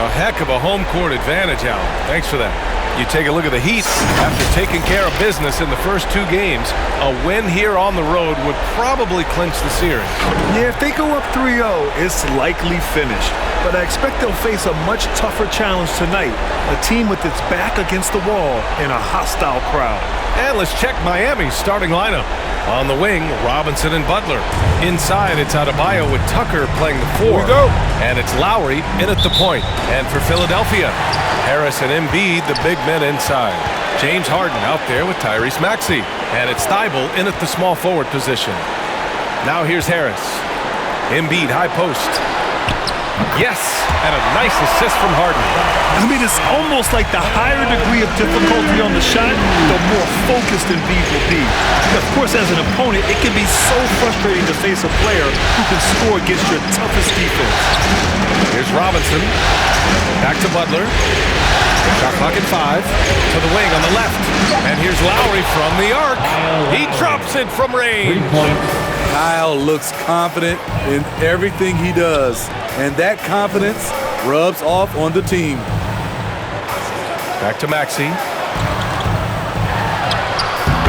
A heck of a home court advantage, Allen. Thanks for that. You take a look at the Heat. After taking care of business in the first 2 games, a win here on the road would probably clinch the series. Yeah, if they go up 3-0, it's likely finished. But I expect they'll face a much tougher challenge tonight. A team with its back against the wall and a hostile crowd. And let's check Miami's starting lineup. On the wing, Robinson and Butler. Inside, it's Adebayo with Tucker playing the 4. Here we go. And it's Lowry in at the point. And for Philadelphia, Harris and Embiid, the big men inside. James Harden out there with Tyrese Maxey. And it's Thibault in at the small forward position. Now here's Harris. Embiid, high post. Yes, and a nice assist from Harden. I mean, it's almost like the higher degree of difficulty on the shot, the more focused Embiid will be. Of course, as an opponent, it can be so frustrating to face a player who can score against your toughest defense. Here's Robinson. Back to Butler. Shot clock at 5. To the wing on the left. And here's Lowry from the arc. He drops it from range. Kyle looks confident in everything he does, and that confidence rubs off on the team. Back to Maxey.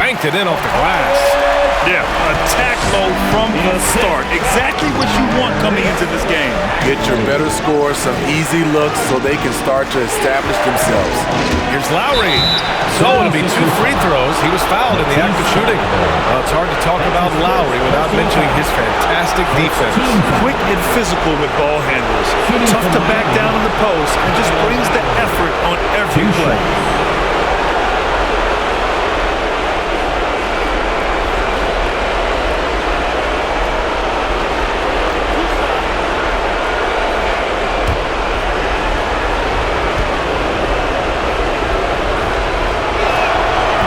Banked it in off the glass. Yeah, attack mode from the start. Exactly what you want coming into this game. Get your better scores some easy looks so they can start to establish themselves. Here's Lowry. So it'll be 2 free throws. He was fouled in the act of shooting. Well, it's hard to talk about Lowry without mentioning his fantastic defense. Quick and physical with ball handlers. Tough to back down in the post and just brings the effort on every play.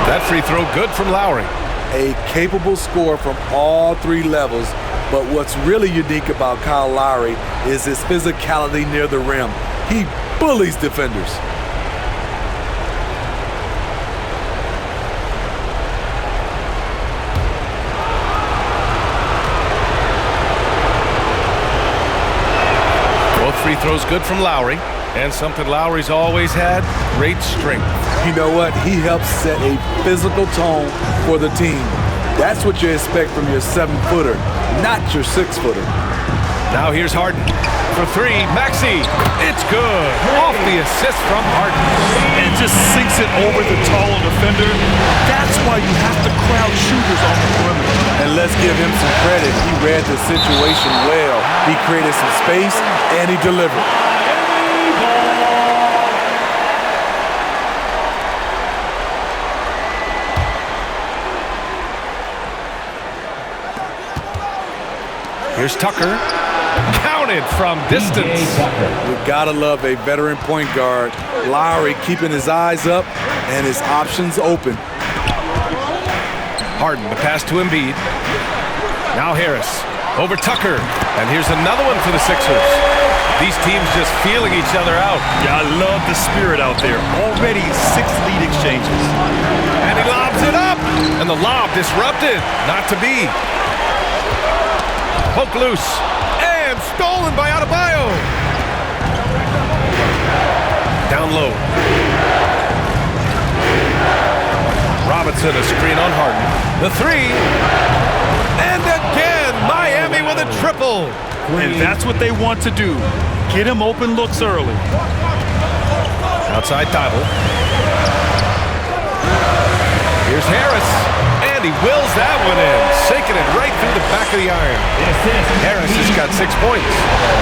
That free throw good from Lowry. A capable scorer from all 3 levels, but what's really unique about Kyle Lowry is his physicality near the rim. He bullies defenders. Both free throws good from Lowry. And something Lowry's always had, great strength. You know what? He helps set a physical tone for the team. That's what you expect from your 7-footer, not your 6-footer. Now here's Harden. For 3, Maxey. It's good. Off the assist from Harden. And just sinks it over the taller defender. That's why you have to crowd shooters on the perimeter. And let's give him some credit. He read the situation well. He created some space, and he delivered. Here's Tucker. Counted from distance. You gotta love a veteran point guard. Lowry keeping his eyes up and his options open. Harden, the pass to Embiid. Now Harris. Over Tucker. And here's another one for the Sixers. These teams just feeling each other out. Yeah, I love the spirit out there. Already 6 lead exchanges. And he lobs it up. And the lob disrupted. Not to be. Poke loose. And stolen by Adebayo. Down low. Robinson, a screen on Harden. The 3. And again, Miami with a triple. And that's what they want to do. Get him open looks early. Outside Thibault. Here's Harris. And he wills that one in. Sinking it right through the back of the iron. Harris has got 6 points.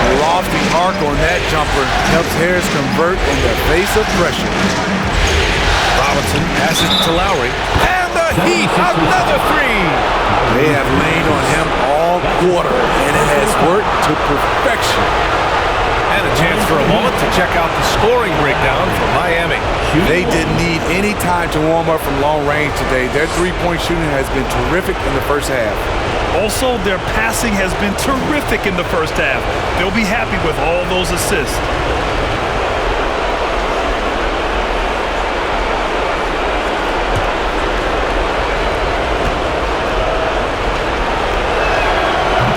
The lofty arc on that jumper helps Harris convert in the face of pressure. Robinson passes to Lowry. And the Heat, another 3. They have laid on him all quarter, and it has worked to perfection. And a chance for a moment to check out the scoring breakdown for Miami. They didn't need any time to warm up from long range today. Their 3-point shooting has been terrific in the first half. Also, their passing has been terrific in the first half. They'll be happy with all those assists.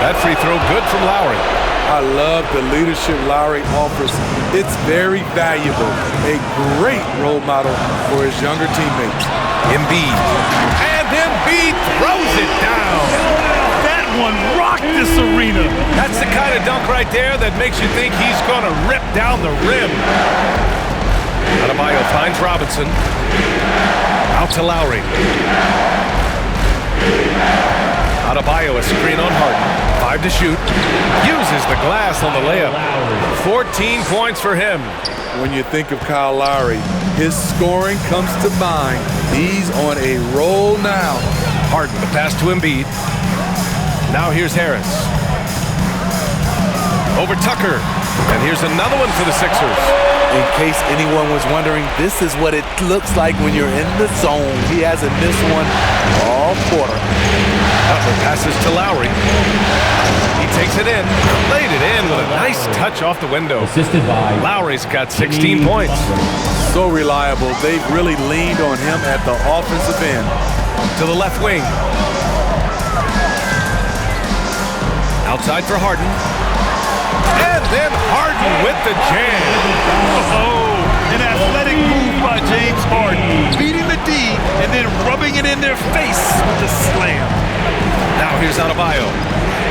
That free throw good from Lowry. I love the leadership Lowry offers. It's very valuable. A great role model for his younger teammates. Embiid. And Embiid throws it down. That one rocked this arena. That's the kind of dunk right there that makes you think he's going to rip down the rim. Adebayo finds Robinson. Out to Lowry. Adebayo, a screen on Harden. 5 to shoot. Uses the glass on the layup. 14 points for him. When you think of Kyle Lowry, his scoring comes to mind. He's on a roll now. Harden, the pass to Embiid. Now here's Harris. Over Tucker. And here's another one for the Sixers. In case anyone was wondering, this is what it looks like when you're in the zone. He hasn't missed one all quarter. Butler passes to Lowry. He takes it in, laid it in with a nice touch off the window. Assisted by Lowry's got 16 points. So reliable. They've really leaned on him at the offensive end. To the left wing. Outside for Harden. And then Harden with the jam. Oh, an athletic move by James Harden. Beating the D and then rubbing it in their face with the slam. Now here's Adebayo.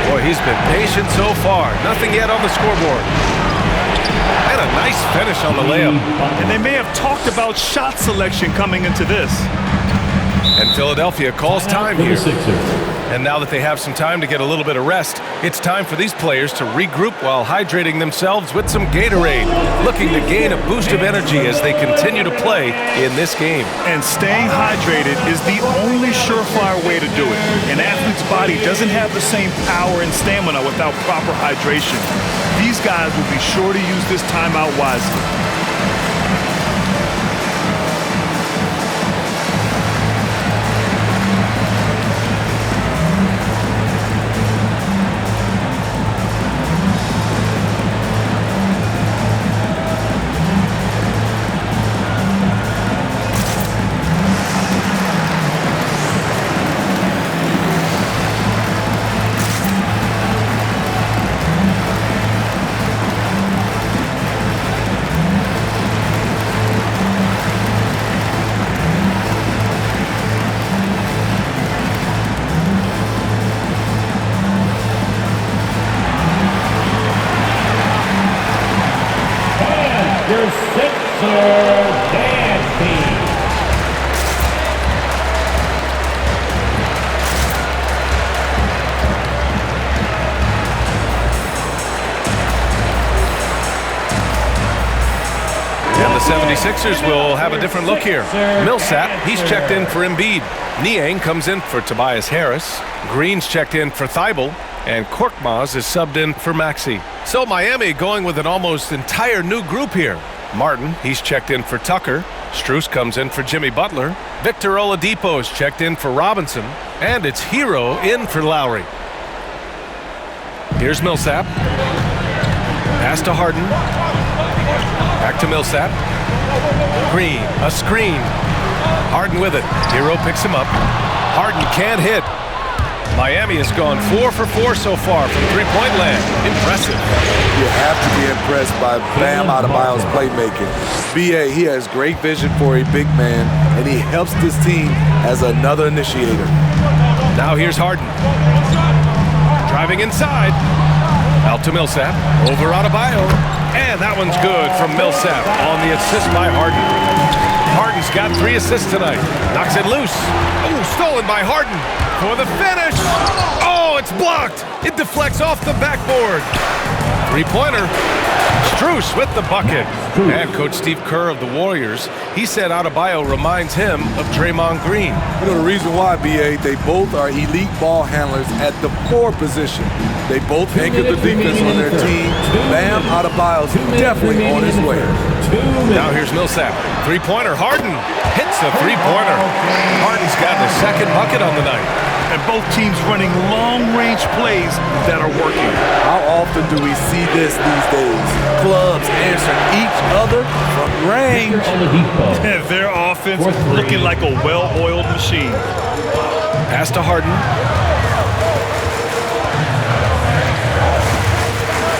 Boy, he's been patient so far. Nothing yet on the scoreboard. And a nice finish on the layup. And they may have talked about shot selection coming into this. And Philadelphia calls time here. And now that they have some time to get a little bit of rest, it's time for these players to regroup while hydrating themselves with some Gatorade, looking to gain a boost of energy as they continue to play in this game. And staying hydrated is the only surefire way to do it. An athlete's body doesn't have the same power and stamina without proper hydration. These guys will be sure to use this timeout wisely. And the 76ers will have a different look here. Millsap, he's checked in for Embiid. Niang comes in for Tobias Harris. Green's checked in for Thibault. And Korkmaz is subbed in for Maxey. So Miami going with an almost entire new group here. Martin, he's checked in for Tucker. Strus comes in for Jimmy Butler. Victor Oladipo is checked in for Robinson. And it's Hero in for Lowry. Here's Millsap. Pass to Harden. Back to Millsap. Green, a screen. Harden with it. Hero picks him up. Harden can't hit. Miami has gone 4 for 4 so far from three-point land. Impressive. You have to be impressed by Bam Adebayo's playmaking. B.A., he has great vision for a big man, and he helps this team as another initiator. Now here's Harden. Driving inside. Out to Millsap. Over Adebayo. And that one's good from Millsap on the assist by Harden. Harden's got 3 assists tonight. Knocks it loose. Oh, stolen by Harden for the finish. Oh, it's blocked. It deflects off the backboard. Three-pointer. Strus with the bucket. And Coach Steve Kerr of the Warriors, he said Adebayo reminds him of Draymond Green. You know the reason why, B.A., they both are elite ball handlers at the 4 position. They both anchor the defense on their team. Bam Adebayo's definitely on his way. Now here's Millsap. Three-pointer. Harden hits the three-pointer. Harden's got the second bucket on the night. And both teams running long-range plays that are working. How often do we see this these days? Clubs answering each other from range. And their offense looking like a well-oiled machine. Pass to Harden.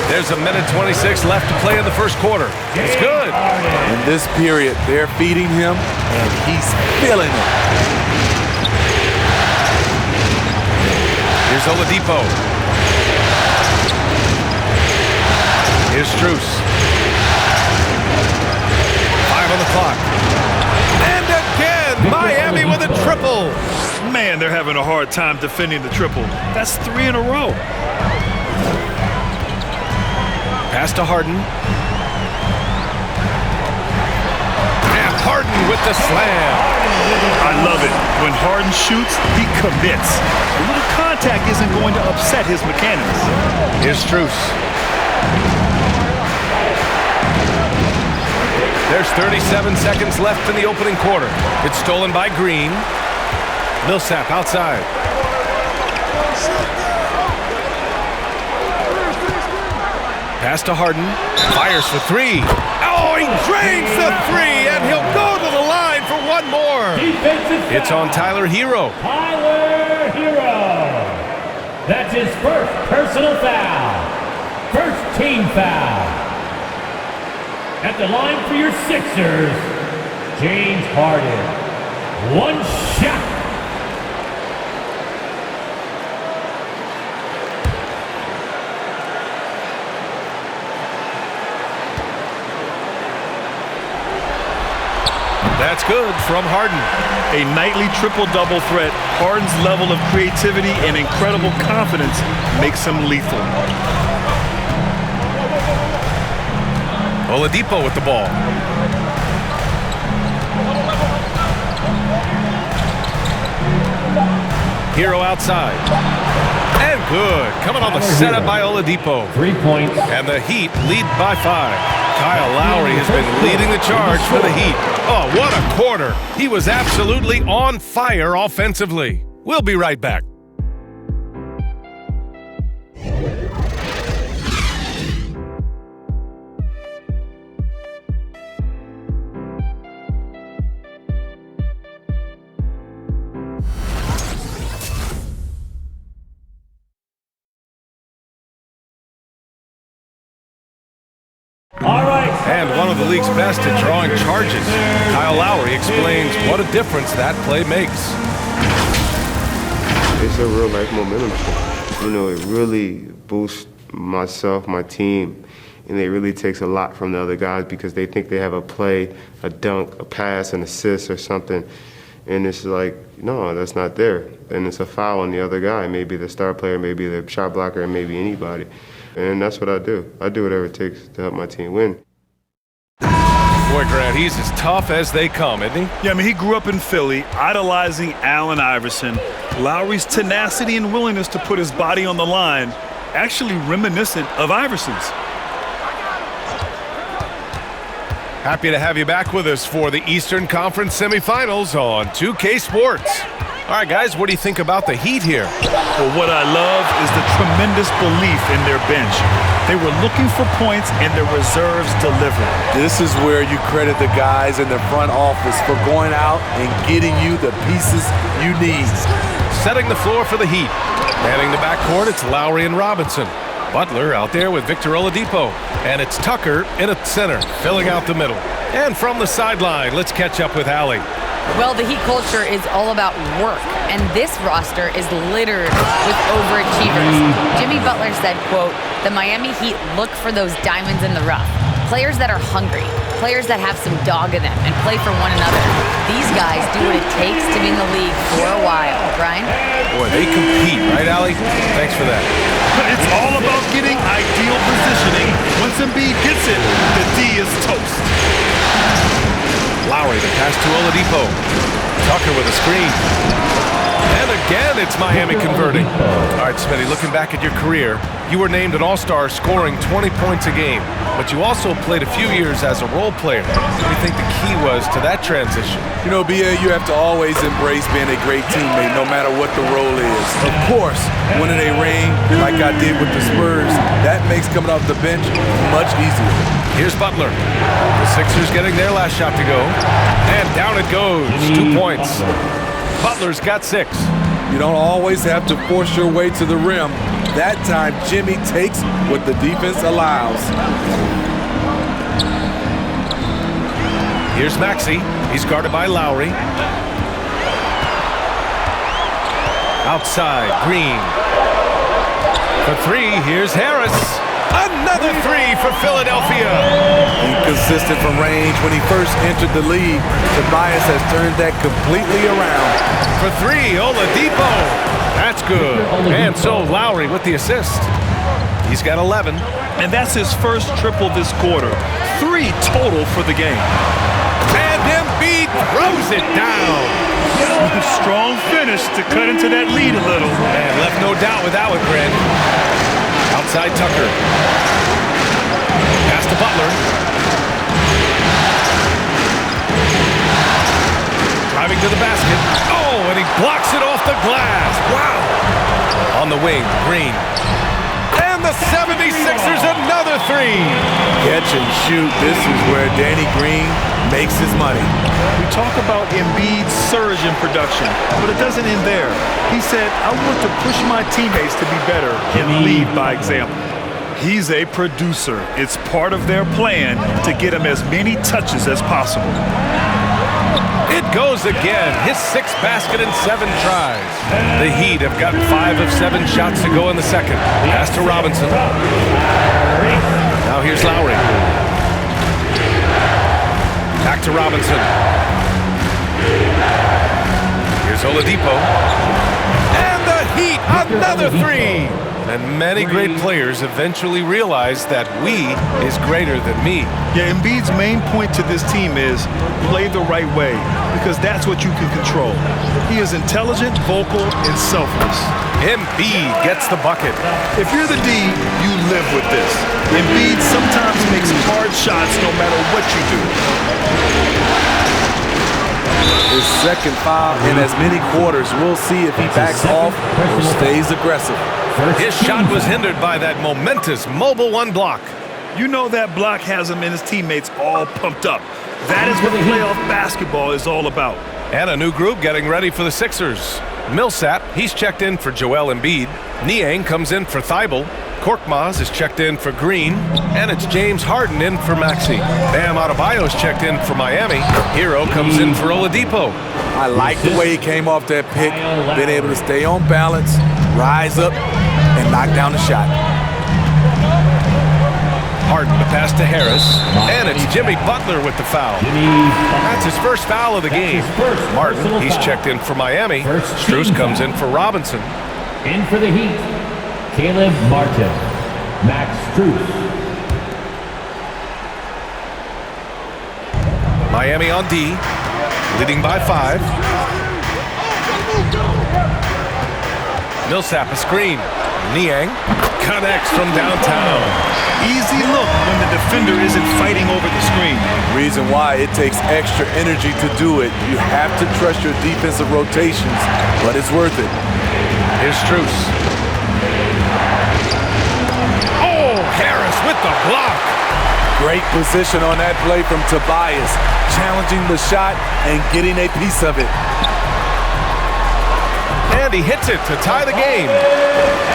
There's a minute 26 left to play in the first quarter. It's good. In this period, they're feeding him, and he's feeling it. Here's Oladipo. Here's Strus. 5 on the clock. And again, Miami with a triple. Man, they're having a hard time defending the triple. That's 3 in a row. Pass to Harden. And Harden with the slam. I love it. When Harden shoots, he commits. A little contact isn't going to upset his mechanics. Here's Strus. There's 37 seconds left in the opening quarter. It's stolen by Green. Millsap outside. Pass to Harden. Fires for 3. Oh, he drains the 3, and he'll go to the line for one more. It's on Tyler Hero. Tyler Hero. That's his first personal foul. First team foul. At the line for your Sixers, James Harden. One shot. That's good from Harden. A nightly triple-double threat. Harden's level of creativity and incredible confidence makes him lethal. Oladipo with the ball. Hero outside. And good. Coming on the setup by Oladipo. 3 points. And the Heat lead by 5. Kyle Lowry has been leading the charge for the Heat. Oh, what a quarter. He was absolutely on fire offensively. We'll be right back. All right. And one of the league's best at drawing charges. Kyle Lowry explains what a difference that play makes. It's a real life momentum shift. You know, it really boosts myself, my team, and it really takes a lot from the other guys because they think they have a play, a dunk, a pass, an assist or something. And it's like, no, that's not there. And it's a foul on the other guy, maybe the star player, maybe the shot blocker, maybe anybody. And that's what I do. I do whatever it takes to help my team win. Boy, Grant, he's as tough as they come, isn't he? Yeah, I mean, he grew up in Philly, idolizing Allen Iverson. Lowry's tenacity and willingness to put his body on the line, actually reminiscent of Iverson's. Happy to have you back with us for the Eastern Conference semifinals on 2K Sports. All right, guys, what do you think about the Heat here? Well, what I love is the tremendous belief in their bench. They were looking for points, and their reserves delivered. This is where you credit the guys in the front office for going out and getting you the pieces you need. Setting the floor for the Heat. Manning the backcourt, it's Lowry and Robinson. Butler out there with Victor Oladipo. And it's Tucker in at center, filling out the middle. And from the sideline, let's catch up with Allie. Well, the Heat culture is all about work, and this roster is littered with overachievers. Jimmy Butler said, quote, "The Miami Heat look for those diamonds in the rough. Players that are hungry, players that have some dog in them and play for one another. These guys do what it takes to be in the league for a while." Brian? Boy, they compete, right, Allie? Thanks for that. It's all about getting ideal positioning. Once Embiid gets it, the D is toast. Lowry, the pass to Oladipo. Tucker with a screen. And again, it's Miami converting. All right, Smitty, looking back at your career, you were named an All-Star scoring 20 points a game, but you also played a few years as a role player. What do you think the key was to that transition? You know, BA, you have to always embrace being a great teammate, no matter what the role is. Of course, winning a ring like I did with the Spurs, that makes coming off the bench much easier. Here's Butler. The Sixers getting their last shot to go. And down it goes. 2 points. Butler's got 6. You don't always have to force your way to the rim. That time, Jimmy takes what the defense allows. Here's Maxey. He's guarded by Lowry. Outside, Green. For three, here's Harris. Another three for Philadelphia. Inconsistent from range when he first entered the league. Tobias has turned that completely around. For three, Oladipo. That's good. And so Lowry with the assist. He's got 11. And that's his first triple this quarter. 3 total for the game. And Embiid throws it down. Strong finish to cut into that lead a little. And left no doubt with that one, Grant. Outside Tucker. Pass to Butler. Driving to the basket. Oh, and he blocks it off the glass. Wow. On the wing, Green. And the 76ers another three. Catch and shoot. This is where Danny Green makes his money. We talk about Embiid's surge in production, but it doesn't end there. He said, I want to push my teammates to be better and lead by example. He's a producer. It's part of their plan to get him as many touches as possible. It goes again. His 6th basket in 7 tries. The Heat have gotten 5 of 7 shots to go in the second. Pass to Robinson. Now here's Lowry. Back to Robinson. Here's Oladipo. And the Heat, another three. And many great players eventually realize that we is greater than me. Yeah, Embiid's main point to this team is play the right way, because that's what you can control. He is intelligent, vocal, and selfless. Embiid gets the bucket. If you're the D, you live with this. Embiid sometimes makes hard shots no matter what you do. His second foul in as many quarters. We'll see if he backs off or stays aggressive. His shot was hindered by that momentous mobile 1 block. You know that block has him and his teammates all pumped up. That is what playoff basketball is all about. And a new group getting ready for the Sixers. Millsap, he's checked in for Joel Embiid. Niang comes in for Thibault. Korkmaz is checked in for Green. And it's James Harden in for Maxey. Bam Adebayo's checked in for Miami. Hero comes in for Oladipo. I like the way he came off that pick. Been able to stay on balance, rise up, and knock down the shot. Harden the pass to Harris. And it's Jimmy Butler with the foul. That's his first foul of the game. Martin, he's checked in for Miami. Strus comes in for Robinson. In for the Heat, Caleb Martin, Max Strus. Miami on D, leading by 5. Millsap a screen. Niang connects from downtown. Easy look when the defender isn't fighting over the screen. Reason why it takes extra energy to do it. You have to trust your defensive rotations, but it's worth it. Here's Strus. Oh, Harris with the block. Great position on that play from Tobias, challenging the shot and getting a piece of it. And he hits it to tie the game.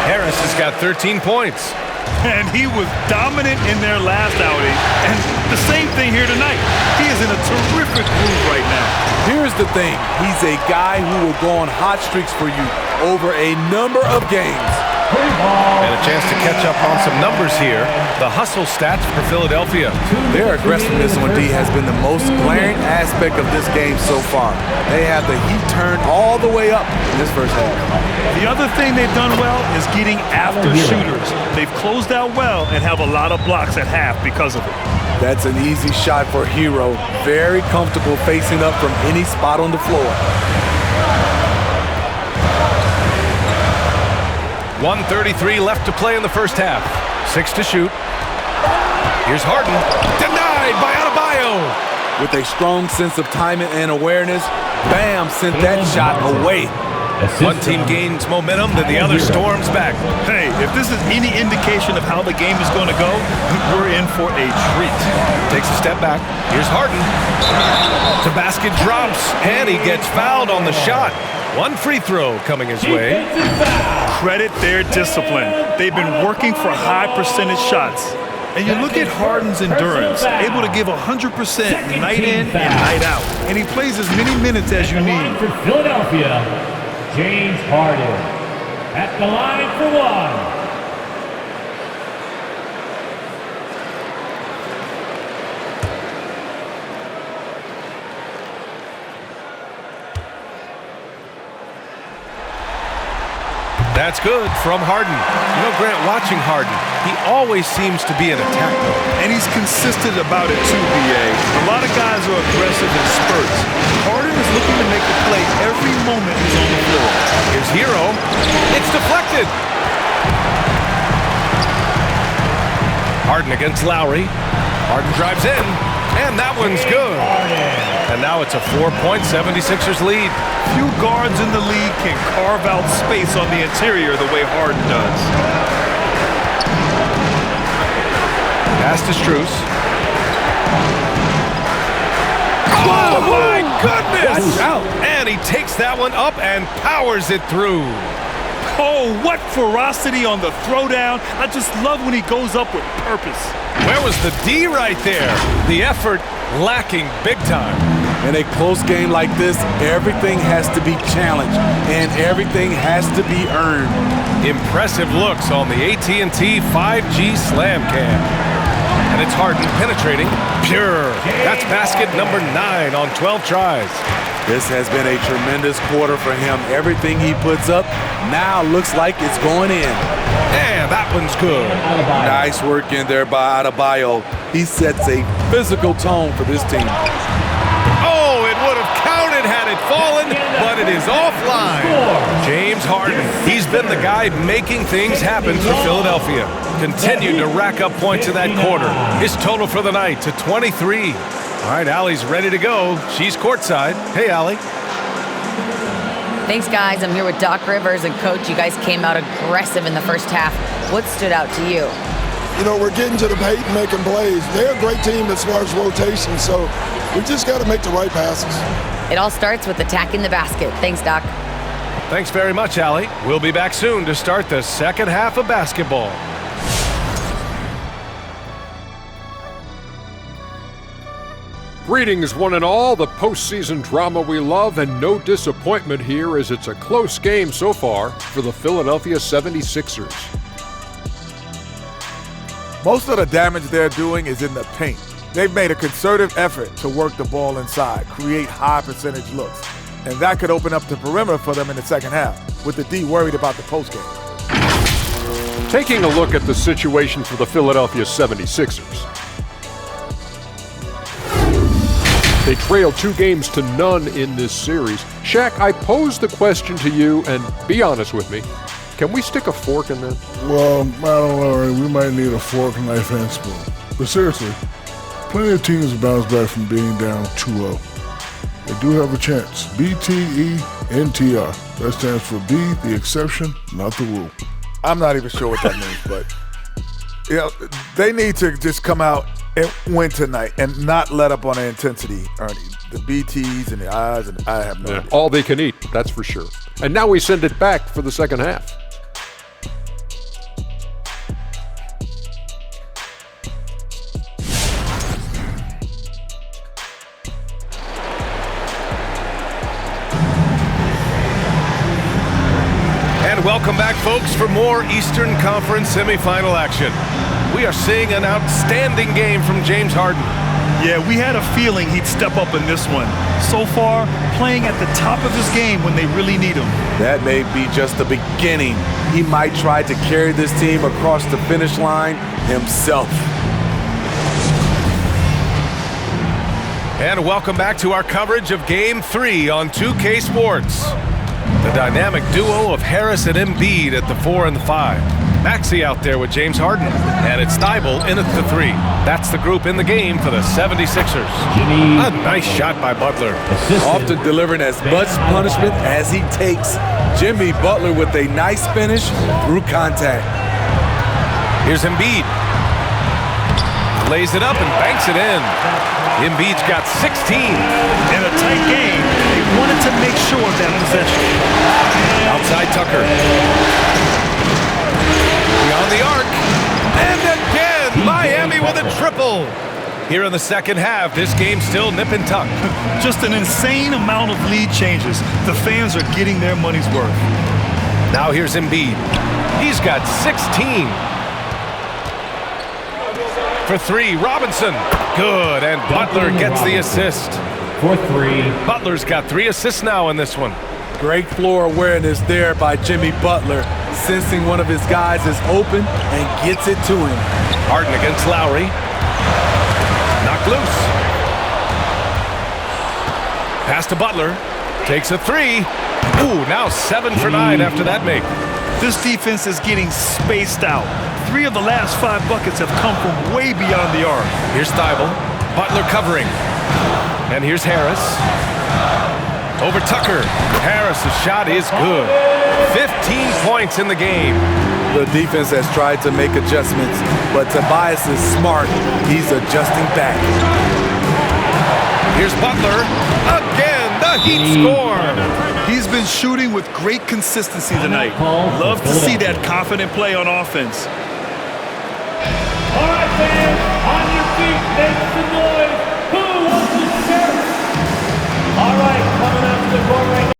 Harris has got 13 points. And he was dominant in their last outing. And the same thing here tonight. He is in a terrific groove right now. Here's the thing. He's a guy who will go on hot streaks for you over a number of games. And a chance to catch up on some numbers here. The hustle stats for Philadelphia. Their aggressiveness on D has been the most glaring aspect of this game so far. They have the heat turned all the way up in this first half. The other thing they've done well is getting after shooters. They've closed out well and have a lot of blocks at half because of it. That's an easy shot for Hero. Very comfortable facing up from any spot on the floor. 1:33 left to play in the first half. 6 to shoot. Here's Harden. Denied by Adebayo. With a strong sense of timing and awareness, Bam sent that shot away. One team gains momentum, then the other storms back. Hey, if this is any indication of how the game is going to go, we're in for a treat. Takes a step back. Here's Harden. The basket drops, and he gets fouled on the shot. One free throw coming his way. Credit their discipline. They've been working for high percentage shots. And you look at Harden's endurance, able to give 100% night in and night out. And he plays as many minutes as you need. For Philadelphia, James Harden. At the line for one. That's good from Harden. You know, Grant, watching Harden, he always seems to be in attack mode. And he's consistent about it too, B.A. A lot of guys are aggressive in spurts. Harden is looking to make a play every moment he's on the floor. Here's Hero. It's deflected. Harden against Lowry. Harden drives in, and that one's good. And now it's a 4-point 76ers lead. Few guards in the league can carve out space on the interior the way Harden does. Pass to Strus. Oh, my goodness! And he takes that one up and powers it through. Oh, what ferocity on the throwdown. I just love when he goes up with purpose. Where was the D right there? The effort lacking big time. In a close game like this, everything has to be challenged and everything has to be earned. Impressive looks on the AT&T 5G Slam Cam. And it's Harden penetrating. Pure. That's basket number 9 on 12 tries. This has been a tremendous quarter for him. Everything he puts up now looks like it's going in. And that one's good. Nice work in there by Adebayo. He sets a physical tone for this team. Oh, it would have counted had it fallen, but it is offline. James Harden, he's been the guy making things happen for Philadelphia. Continued to rack up points in that quarter. His total for the night to 23. All right, Allie's ready to go. She's courtside. Hey, Allie. Thanks, guys. I'm here with Doc Rivers, and Coach, you guys came out aggressive in the first half. What stood out to you? You know, we're getting to the paint and making plays. They're a great team as far as rotation, so we just got to make the right passes. It all starts with attacking the basket. Thanks, Doc. Thanks very much, Allie. We'll be back soon to start the second half of basketball. Greetings, one and all. The postseason drama we love, and no disappointment here as it's a close game so far for the Philadelphia 76ers. Most of the damage they're doing is in the paint. They've made a concerted effort to work the ball inside, create high percentage looks, and that could open up the perimeter for them in the second half, with the D worried about the postgame. Taking a look at the situation for the Philadelphia 76ers. They trail 2 games to none in this series. Shaq, I pose the question to you, and be honest with me. Can we stick a fork in that? Well, I don't know. We might need a fork, knife, and spoon. But seriously, plenty of teams bounce back from being down 2-0. They do have a chance. BTENTR. That stands for be the exception, not the rule. I'm not even sure what that means, but you know, they need to just come out and win tonight and not let up on the intensity, Ernie. The BTs and the I's, and I have no idea. All they can eat, that's for sure. And now we send it back for the second half. And welcome back, folks, for more Eastern Conference semifinal action. We are seeing an outstanding game from James Harden. Yeah, we had a feeling he'd step up in this one. So far, playing at the top of his game when they really need him. That may be just the beginning. He might try to carry this team across the finish line himself. And welcome back to our coverage of Game 3 on 2K Sports. The dynamic duo of Harris and Embiid at the 4 and the 5. Maxey out there with James Harden. And it's Thybulle in at the 3. That's the group in the game for the 76ers. A nice shot by Butler. Often delivering as much punishment as he takes. Jimmy Butler with a nice finish through contact. Here's Embiid. Lays it up and banks it in. Embiid's got 16. In a tight game, they wanted to make sure of that possession. Outside Tucker. Beyond the arc. And again, Miami with a triple. Here in the second half, this game's still nip and tuck. Just an insane amount of lead changes. The fans are getting their money's worth. Now here's Embiid. He's got 16. For three, Robinson. Good, and Butler gets the assist. For three. Butler's got 3 assists now in this one. Great floor awareness there by Jimmy Butler, sensing one of his guys is open and gets it to him. Harden against Lowry. Knocked loose. Pass to Butler. Takes a 3. Ooh, now 7 for 9 after that make. This defense is getting spaced out. 3 of the last 5 buckets have come from way beyond the arc. Here's Thibault. Butler covering. And here's Harris. Over Tucker. Harris's shot is good. 15 points in the game. The defense has tried to make adjustments, but Tobias is smart. He's adjusting back. Here's Butler. Again, the Heat score. He's been shooting with great consistency tonight. Love to see that confident play on offense. All right, fans, on your feet, make some noise.